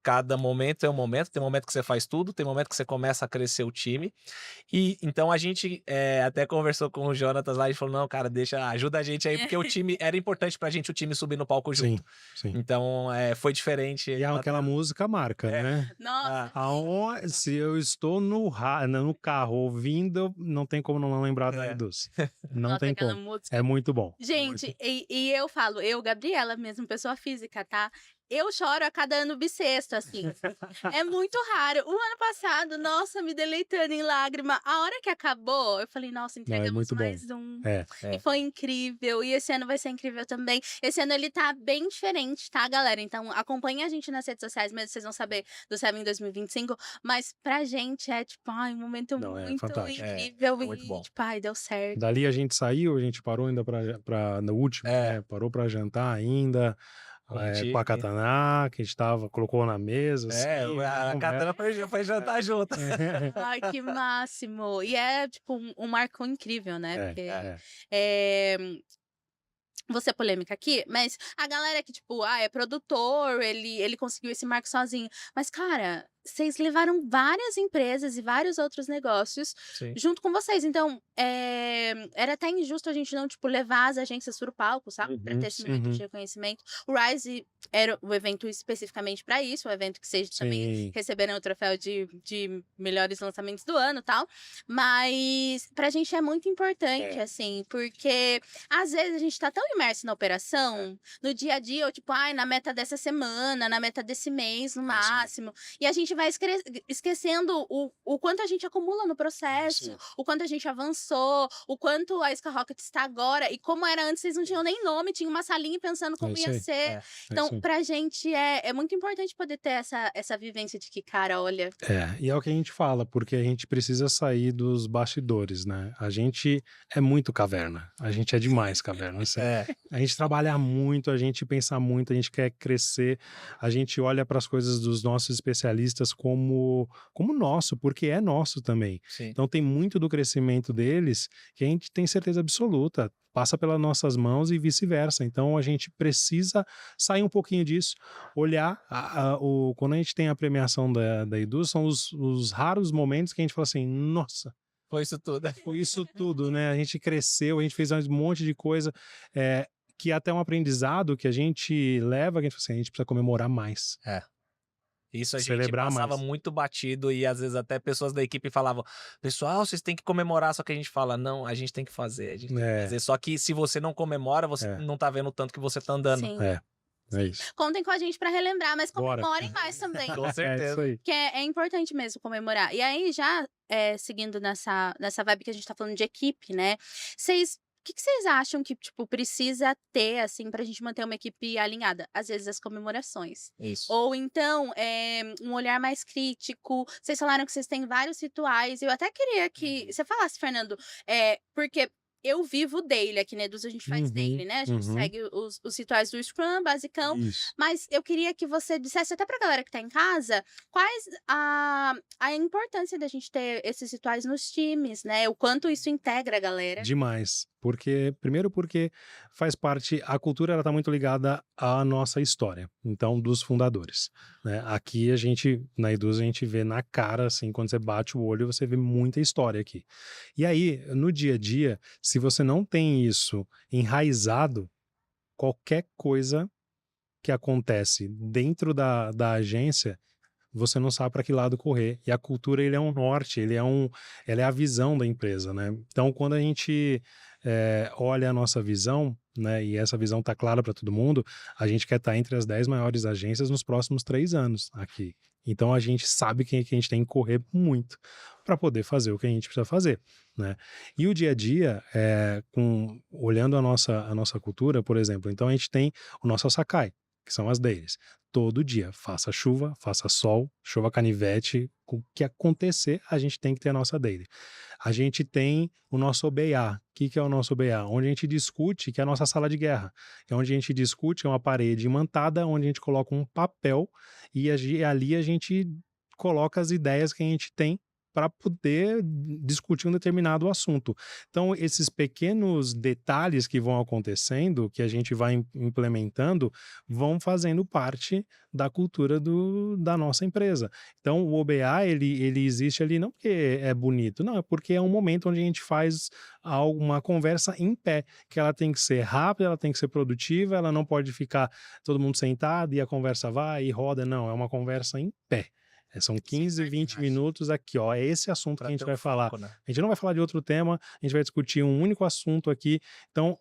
Cada momento é um momento, tem momento que você faz tudo, tem momento que você começa a crescer o time. E então a gente até conversou com o Jonatas lá e falou: não, cara, ajuda a gente aí, porque o time era importante pra gente o time subir no palco junto. Sim. Então foi diferente. E aquela música marca, né? Nossa. Se eu estou no carro ouvindo, não tem como não lembrar da Eduz. Não tem como. Música. É muito bom. Gente, e eu falo, Gabriela mesmo, pessoa física, tá? Eu choro a cada ano bissexto, assim. É muito raro. O ano passado, nossa, me deleitando em lágrima. A hora que acabou, eu falei, nossa, entregamos mais um. E foi incrível. E esse ano vai ser incrível também. Esse ano ele tá bem diferente, tá, galera? Então, acompanhe a gente nas redes sociais mesmo, vocês vão saber do Seven 2025. Mas pra gente é, tipo, um momento muito incrível. Muito bom. Tipo, deu certo. Dali a gente saiu, a gente parou ainda no último, parou pra jantar ainda. Com a Katana, que a gente colocou na mesa. Assim, a Katana foi jantar junto. Ai, que máximo! E é, tipo, um marco incrível, né? Porque vou ser polêmica aqui, mas a galera que, tipo, é produtor, ele conseguiu esse marco sozinho. Mas, cara, vocês levaram várias empresas e vários outros negócios Sim. junto com vocês. Então, era até injusto a gente não, tipo, levar as agências para o palco, sabe? Para ter esse momento de reconhecimento. O Rise era o evento especificamente para isso, o evento que vocês também Sim. receberam o troféu de melhores lançamentos do ano e tal. Mas pra gente é muito importante, assim, porque às vezes a gente tá tão imerso na operação, no dia a dia, ou tipo, ai, na meta dessa semana, na meta desse mês, no máximo. E a gente vai esquecendo o quanto a gente acumula no processo, o quanto a gente avançou, o quanto a Isca Rocket está agora, e como era antes, vocês não tinham nem nome, tinha uma salinha pensando como isso ia aí. ser. Então, pra gente é muito importante poder ter essa vivência de que, cara, olha. E é o que a gente fala, porque a gente precisa sair dos bastidores, né? A gente é muito caverna, a gente é demais caverna. Assim. A gente trabalha muito, a gente pensa muito, a gente quer crescer, a gente olha para as coisas dos nossos especialistas como nosso, porque é nosso também. Sim. Então tem muito do crescimento deles que a gente tem certeza absoluta, passa pelas nossas mãos e vice-versa. Então a gente precisa sair um pouquinho disso, olhar quando a gente tem a premiação da Edu, são os raros momentos que a gente fala assim, nossa, Foi isso tudo. foi isso tudo, né? A gente cresceu, a gente fez um monte de coisa, que é até um aprendizado que a gente leva, que a gente fala assim, a gente precisa comemorar mais. Isso a gente Celebrar passava mais. muito batido e às vezes até pessoas da equipe falavam, pessoal, vocês têm que comemorar, só que a gente fala, não, a gente tem que fazer, a gente tem que fazer. Só que se você não comemora, você não tá vendo o tanto que você tá andando. Sim. É isso. Contem com a gente pra relembrar, mas Bora. comemorem mais também. Com certeza. É isso aí. Que é importante mesmo comemorar. E aí, já seguindo nessa vibe que a gente tá falando de equipe, né? O que vocês acham que, tipo, precisa ter, assim, pra gente manter uma equipe alinhada? Às vezes, as comemorações. Isso. Ou então, um olhar mais crítico. Vocês falaram que vocês têm vários rituais. Eu até queria que você falasse, Fernando, porque eu vivo daily, aqui na Eduz a gente faz daily, né? A gente segue os rituais do Scrum, basicão. Isso. Mas eu queria que você dissesse até pra galera que tá em casa, quais a importância da gente ter esses rituais nos times, né? O quanto isso integra a galera. Demais. Primeiro porque faz parte, a cultura ela tá muito ligada à nossa história, então dos fundadores, né? Aqui na Eduz a gente vê na cara, assim, quando você bate o olho, você vê muita história aqui. E aí, no dia a dia, se você não tem isso enraizado, qualquer coisa que acontece dentro da agência, você não sabe para que lado correr. E a cultura, ele é um norte, ela é a visão da empresa, né? Então, quando a gente olha a nossa visão, né, e essa visão tá clara para todo mundo, a gente quer estar entre as 10 maiores agências nos próximos 3 anos aqui. Então, a gente sabe que a gente tem que correr muito para poder fazer o que a gente precisa fazer, né? E o dia a dia, olhando a nossa cultura, por exemplo, então a gente tem o nosso Sakai, que são as dailies. Todo dia, faça chuva, faça sol, chova canivete, o que acontecer, a gente tem que ter a nossa daily. A gente tem o nosso OBA. O que é o nosso OBA? Onde a gente discute, que é a nossa sala de guerra. É onde a gente discute, é uma parede imantada, onde a gente coloca um papel e ali a gente coloca as ideias que a gente tem para poder discutir um determinado assunto. Então, esses pequenos detalhes que vão acontecendo, que a gente vai implementando, vão fazendo parte da cultura da nossa empresa. Então, o OBA, ele existe ali não porque é bonito, não, é porque é um momento onde a gente faz uma conversa em pé, que ela tem que ser rápida, ela tem que ser produtiva, ela não pode ficar todo mundo sentado e a conversa vai e roda, não, é uma conversa em pé. São 15, 20 minutos aqui, ó. É esse assunto que a gente vai falar. Foco, né? A gente não vai falar de outro tema, a gente vai discutir um único assunto aqui. Então,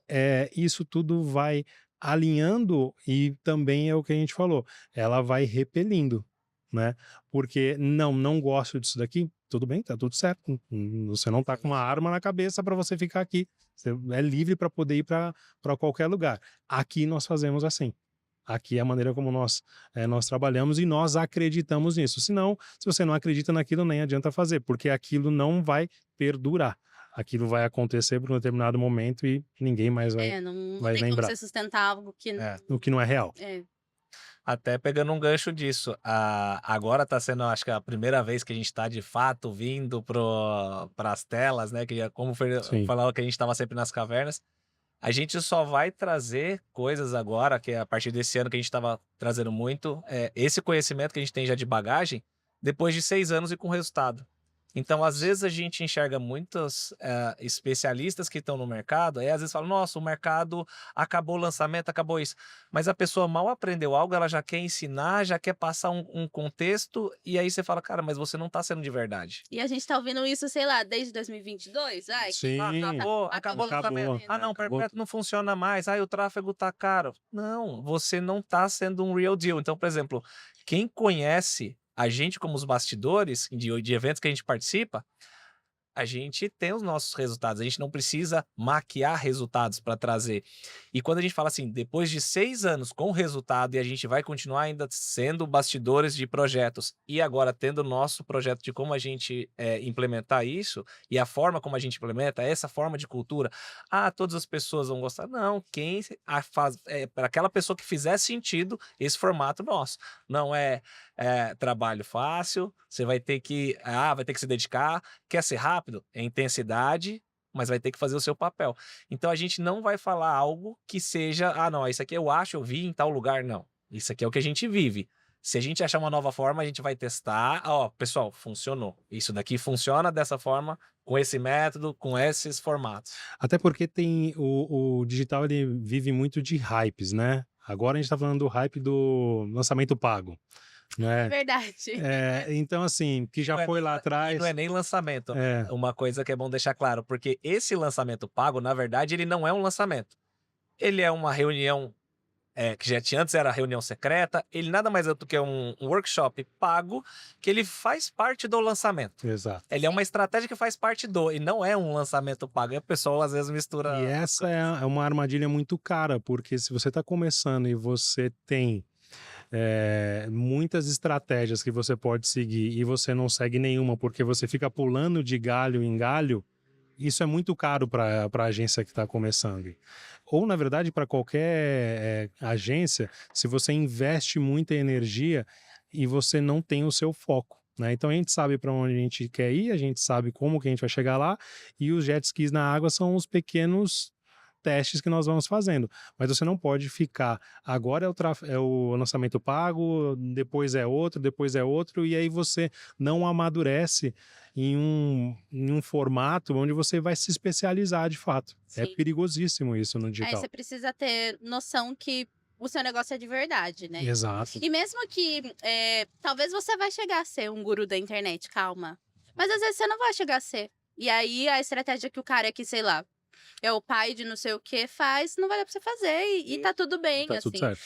isso tudo vai alinhando e também é o que a gente falou. Ela vai repelindo, né? Porque não gosto disso daqui, tudo bem, tá tudo certo. Você não tá com uma arma na cabeça para você ficar aqui. Você é livre para poder ir para qualquer lugar. Aqui nós fazemos assim. Aqui é a maneira como nós trabalhamos e nós acreditamos nisso. Senão, se você não acredita naquilo, nem adianta fazer, porque aquilo não vai perdurar. Aquilo vai acontecer por um determinado momento e ninguém mais vai não vai tem lembrar. como você sustentar algo que... O que não é real. Até pegando um gancho disso, agora tá sendo, acho que a primeira vez que a gente tá de fato vindo pras telas, né? Que como falava que a gente tava sempre nas cavernas. A gente só vai trazer coisas agora, que a partir desse ano que a gente estava trazendo muito, esse conhecimento que a gente tem já de bagagem, depois de 6 anos e com resultado. Então, às vezes, a gente enxerga muitos especialistas que estão no mercado, aí às vezes fala, nossa, o mercado acabou o lançamento, acabou isso. Mas a pessoa mal aprendeu algo, ela já quer ensinar, já quer passar um contexto, e aí você fala, cara, mas você não está sendo de verdade. E a gente tá ouvindo isso, sei lá, desde 2022, vai? Sim. Acabou o lançamento. Ah, não, Acabou. perpétuo não funciona mais. Ah, o tráfego tá caro. Não, você não tá sendo um real deal. Então, por exemplo, quem conhece a gente como os bastidores de eventos que a gente participa, a gente tem os nossos resultados, a gente não precisa maquiar resultados para trazer. E quando a gente fala assim, depois de 6 anos com resultado e a gente vai continuar ainda sendo bastidores de projetos e agora tendo o nosso projeto de como a gente implementar isso e a forma como a gente implementa, essa forma de cultura, todas as pessoas vão gostar. Não, quem faz, para aquela pessoa que fizer sentido esse formato nosso. Não é trabalho fácil, você vai ter que se dedicar, quer ser rápido? É intensidade, mas vai ter que fazer o seu papel. Então a gente não vai falar algo que seja, não, isso aqui eu vi em tal lugar, não. Isso aqui é o que a gente vive. Se a gente achar uma nova forma, a gente vai testar. Pessoal, funcionou. Isso daqui funciona dessa forma, com esse método, com esses formatos. Até porque tem o digital, ele vive muito de hypes, né? Agora a gente tá falando do hype do lançamento pago. Né? Verdade. Então, assim, que já foi lá atrás. Não é nem lançamento. Uma coisa que é bom deixar claro, porque esse lançamento pago, na verdade, ele não é um lançamento. Ele é uma reunião que antes era reunião secreta, ele nada mais é do que um workshop pago, que ele faz parte do lançamento. Exato. Ele é uma estratégia que faz parte e não é um lançamento pago. E a pessoa às vezes mistura. E essa é uma armadilha muito cara, porque se você está começando e você tem muitas estratégias que você pode seguir e você não segue nenhuma porque você fica pulando de galho em galho, isso é muito caro para a agência que está começando. Ou, na verdade, para qualquer agência, se você investe muita energia e você não tem o seu foco. Né? Então a gente sabe para onde a gente quer ir, a gente sabe como que a gente vai chegar lá, e os jet skis na água são os pequenos testes que nós vamos fazendo, mas você não pode ficar, agora é o lançamento pago, depois é outro, e aí você não amadurece em um formato onde você vai se especializar de fato. Sim. É perigosíssimo isso no digital. Você precisa ter noção que o seu negócio é de verdade, né? Exato. E mesmo que talvez você vai chegar a ser um guru da internet, calma, mas às vezes você não vai chegar a ser. E aí a estratégia que o cara que, sei lá, é o pai de não sei o que faz, não vai dar pra você fazer e tá tudo bem, Tá assim. tudo certo.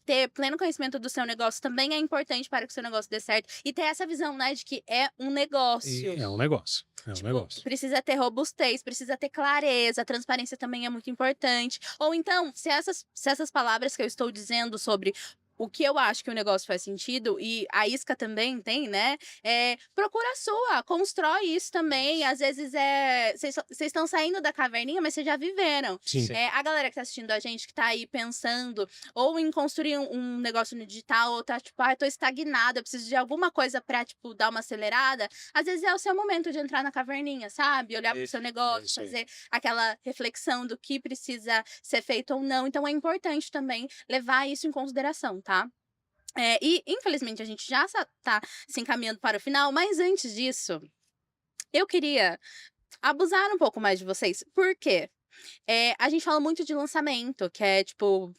Ter pleno conhecimento do seu negócio também é importante para que o seu negócio dê certo. E ter essa visão, né, de que é um negócio. É um negócio. Precisa ter robustez, precisa ter clareza, transparência também é muito importante. Ou então, se essas palavras que eu estou dizendo sobre o que eu acho que o negócio faz sentido, e a isca também tem, né? Procura a sua, constrói isso também. Às vezes vocês estão saindo da caverninha, mas vocês já viveram. Sim. A galera que tá assistindo a gente, que tá aí pensando, ou em construir um negócio no digital, ou tá tipo, tô estagnada, eu preciso de alguma coisa pra, tipo, dar uma acelerada. Às vezes é o seu momento de entrar na caverninha, sabe? Olhar pro seu negócio, fazer aquela reflexão do que precisa ser feito ou não. Então é importante também levar isso em consideração, tá? E infelizmente a gente já tá se encaminhando para o final, mas antes disso, eu queria abusar um pouco mais de vocês. Por quê? A gente fala muito de lançamento, que é tipo,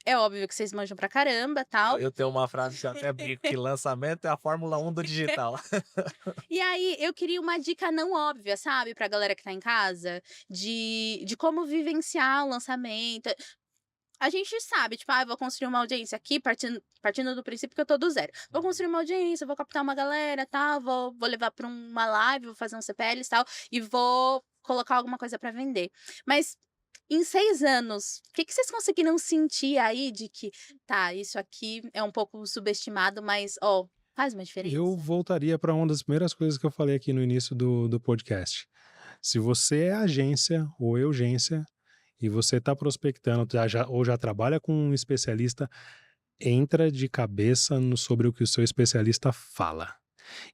é óbvio que vocês manjam pra caramba, tal. Eu tenho uma frase que eu até brinco, que lançamento é a Fórmula 1 do digital. E aí, eu queria uma dica não óbvia, sabe? Pra galera que tá em casa, de como vivenciar o lançamento. A gente sabe, tipo, eu vou construir uma audiência aqui, partindo do princípio que eu tô do zero. Vou construir uma audiência, vou captar uma galera, tal, vou levar pra uma live, vou fazer um CPL e tal, e vou colocar alguma coisa pra vender. Mas em 6 anos, o que vocês conseguiram sentir aí de que, isso aqui é um pouco subestimado, mas, faz uma diferença? Eu voltaria para uma das primeiras coisas que eu falei aqui no início do podcast. Se você é agência ou urgência, e você está prospectando ou já trabalha com um especialista, entra de cabeça sobre o que o seu especialista fala.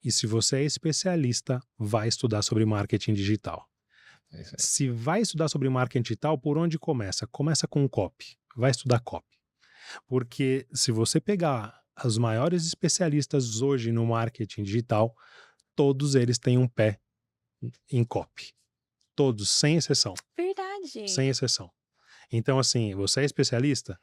E se você é especialista, vai estudar sobre marketing digital. Se vai estudar sobre marketing digital, por onde começa? Começa com copy. Vai estudar copy. Porque se você pegar os maiores especialistas hoje no marketing digital, todos eles têm um pé em copy. Todos, sem exceção. Verdade. Sem exceção. Então, assim, você é especialista,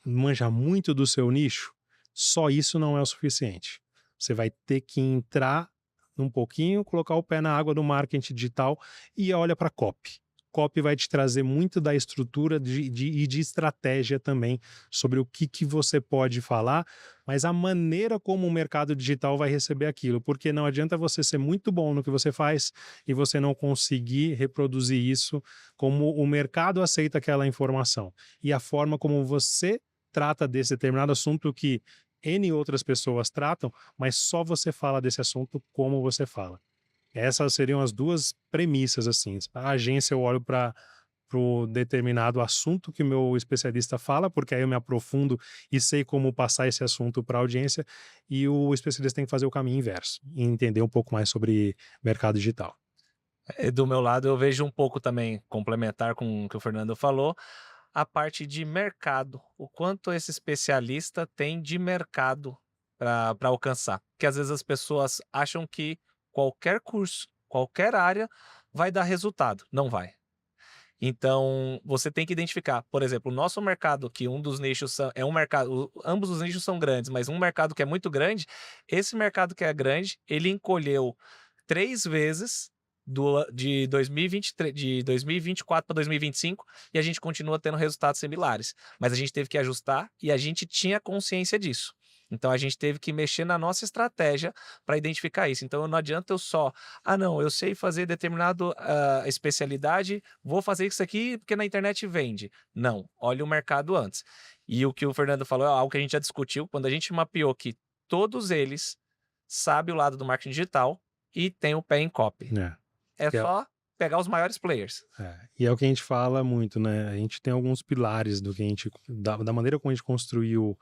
manja muito do seu nicho, só isso não é o suficiente. Você vai ter que entrar um pouquinho, colocar o pé na água do marketing digital e olha para copy. Copy vai te trazer muito da estrutura e de estratégia também sobre o que você pode falar, mas a maneira como o mercado digital vai receber aquilo, porque não adianta você ser muito bom no que você faz e você não conseguir reproduzir isso como o mercado aceita aquela informação. E a forma como você trata desse determinado assunto que N outras pessoas tratam, mas só você fala desse assunto como você fala. Essas seriam as duas premissas, assim. A agência eu olho para o determinado assunto que o meu especialista fala, porque aí eu me aprofundo e sei como passar esse assunto para a audiência, e o especialista tem que fazer o caminho inverso, e entender um pouco mais sobre mercado digital. Do meu lado, eu vejo um pouco também, complementar com o que o Fernando falou, a parte de mercado. O quanto esse especialista tem de mercado para alcançar. Porque às vezes as pessoas acham que qualquer curso, qualquer área vai dar resultado. Não vai. Então, você tem que identificar, por exemplo, o nosso mercado, que um dos nichos é um mercado, ambos os nichos são grandes, mas um mercado que é muito grande, esse mercado que é grande, ele encolheu 3 vezes de 2023, de 2024 para 2025 e a gente continua tendo resultados similares. Mas a gente teve que ajustar e a gente tinha consciência disso. Então a gente teve que mexer na nossa estratégia para identificar isso. Então não adianta eu só, não, eu sei fazer determinada especialidade, vou fazer isso aqui porque na internet vende. Não, olha o mercado antes. E o que o Fernando falou é algo que a gente já discutiu, quando a gente mapeou que todos eles sabem o lado do marketing digital e tem o pé em copy. É só pegar os maiores players. E é o que a gente fala muito, né? A gente tem alguns pilares do que a gente, da maneira como a gente construiu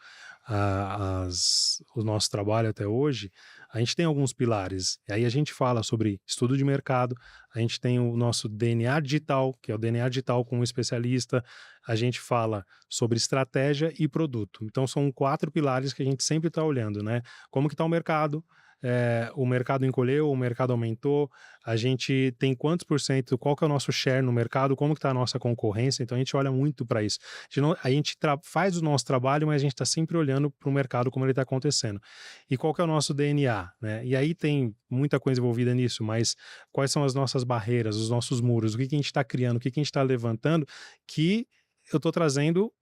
o nosso trabalho até hoje. A gente tem alguns pilares. E aí a gente fala sobre estudo de mercado, a gente tem o nosso DNA digital, que é o DNA digital com um especialista, a gente fala sobre estratégia e produto. Então são 4 pilares que a gente sempre está olhando, né? Como que está o mercado? O mercado encolheu, o mercado aumentou, a gente tem quantos por cento, qual que é o nosso share no mercado, como que está a nossa concorrência, então a gente olha muito para isso. A gente faz o nosso trabalho, mas a gente está sempre olhando para o mercado, como ele está acontecendo. E qual que é o nosso DNA, né? E aí tem muita coisa envolvida nisso, mas quais são as nossas barreiras, os nossos muros, o que a gente está criando, o que a gente está levantando, que eu estou trazendo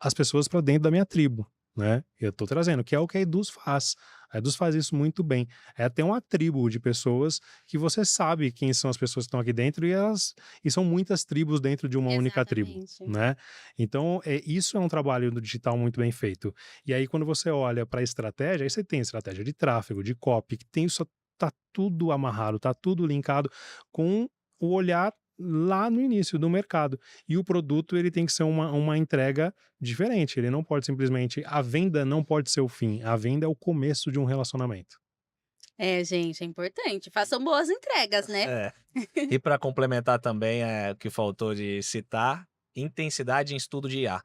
as pessoas para dentro da minha tribo, né? Eu estou trazendo, que é o que a Eduz faz. A Eduz faz isso muito bem. É até uma tribo de pessoas que você sabe quem são as pessoas que estão aqui dentro e são muitas tribos dentro de uma única tribo, né? Então, isso é um trabalho do digital muito bem feito. E aí, quando você olha para a estratégia, aí você tem estratégia de tráfego, de copy, que tem isso, tá tudo amarrado, tá tudo linkado com o olhar lá no início do mercado. E o produto, ele tem que ser uma entrega diferente. Ele não pode simplesmente... A venda não pode ser o fim. A venda é o começo de um relacionamento. Gente, é importante. Façam boas entregas, né? E para complementar também, o que faltou de citar, intensidade em estudo de IA.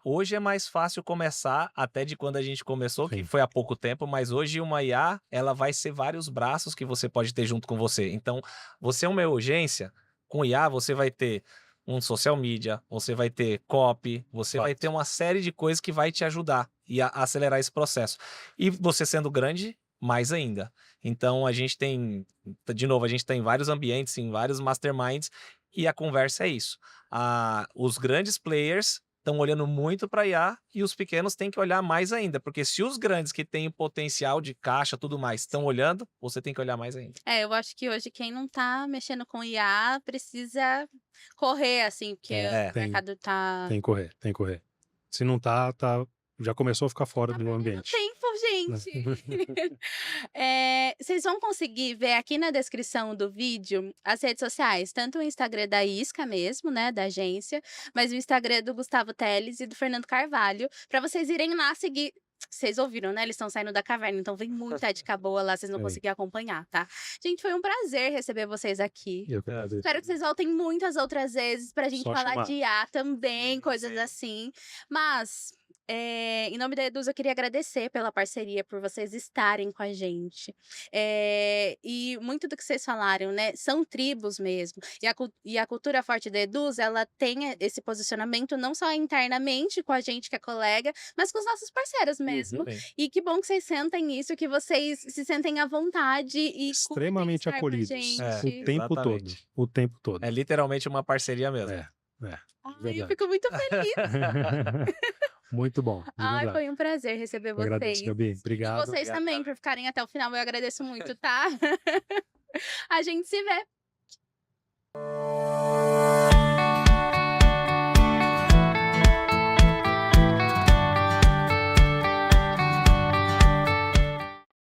Hoje é mais fácil começar, até de quando a gente começou, que foi há pouco tempo, mas hoje uma IA, ela vai ser vários braços que você pode ter junto com você. Então, você é uma urgência... Com IA, você vai ter um social media, você vai ter copy, você vai ter uma série de coisas que vai te ajudar e a acelerar esse processo. E você sendo grande, mais ainda. Então, a gente tem vários ambientes, em vários masterminds, e a conversa é isso. Os grandes players estão olhando muito para IA e os pequenos têm que olhar mais ainda, porque se os grandes que têm potencial de caixa, tudo mais, estão olhando, você tem que olhar mais ainda. Eu acho que hoje quem não tá mexendo com IA precisa correr, assim, porque o mercado tá... Tem que correr. Se não tá, já começou a ficar fora do ambiente. Tempo, gente! Vocês vão conseguir ver aqui na descrição do vídeo as redes sociais, tanto o Instagram da Isca mesmo, né, da agência, mas o Instagram do Gustavo Teles e do Fernando Carvalho, para vocês irem lá seguir. Vocês ouviram, né? Eles estão saindo da caverna, então vem muita dica boa lá, vocês não conseguiram acompanhar, tá? Gente, foi um prazer receber vocês aqui. Espero que vocês voltem muitas outras vezes pra gente falar de IA também, coisas assim. Mas Em nome da Eduz, eu queria agradecer pela parceria, por vocês estarem com a gente. E muito do que vocês falaram, né? São tribos mesmo. E a cultura forte da Eduz, ela tem esse posicionamento não só internamente com a gente que é colega, mas com os nossos parceiros mesmo. Sim. E que bom que vocês sentem isso, que vocês se sentem à vontade e curtem Extremamente estar com a acolhidos. gente. O tempo todo. Exatamente. O tempo todo. É literalmente uma parceria mesmo. É, Ai, eu verdade. fico muito feliz. Muito bom, de Ai, verdade. foi um prazer receber Eu agradeço, vocês. Gabi. E Obrigado. vocês Obrigado, também Gabi. por ficarem até o final, eu agradeço muito, tá? A gente se vê.